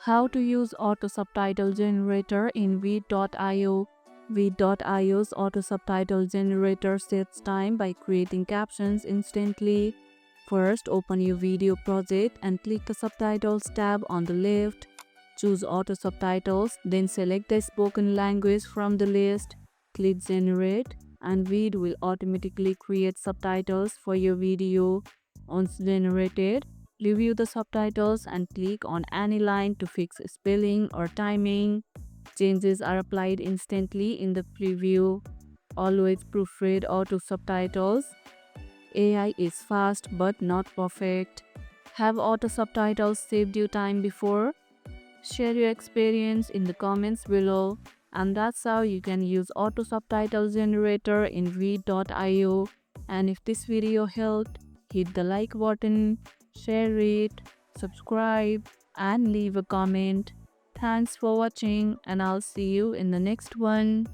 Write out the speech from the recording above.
How to use Auto Subtitle Generator in Veed.io. Veed.io's Auto Subtitle Generator saves time by creating captions instantly. First, open your video project and click the Subtitles tab on the left. Choose Auto Subtitles, then select the spoken language from the list. Click Generate, and Veed will automatically create subtitles for your video. Once generated, review the subtitles and click on any line to fix spelling or timing. Changes are applied instantly in the preview. Always proofread Auto Subtitles. AI is fast but not perfect. Have Auto Subtitles saved you time before? Share your experience in the comments below. And that's how you can use Auto Subtitle Generator in Veed.io. And if this video helped, hit the like button, share it, subscribe, and leave a comment. Thanks for watching, and I'll see you in the next one.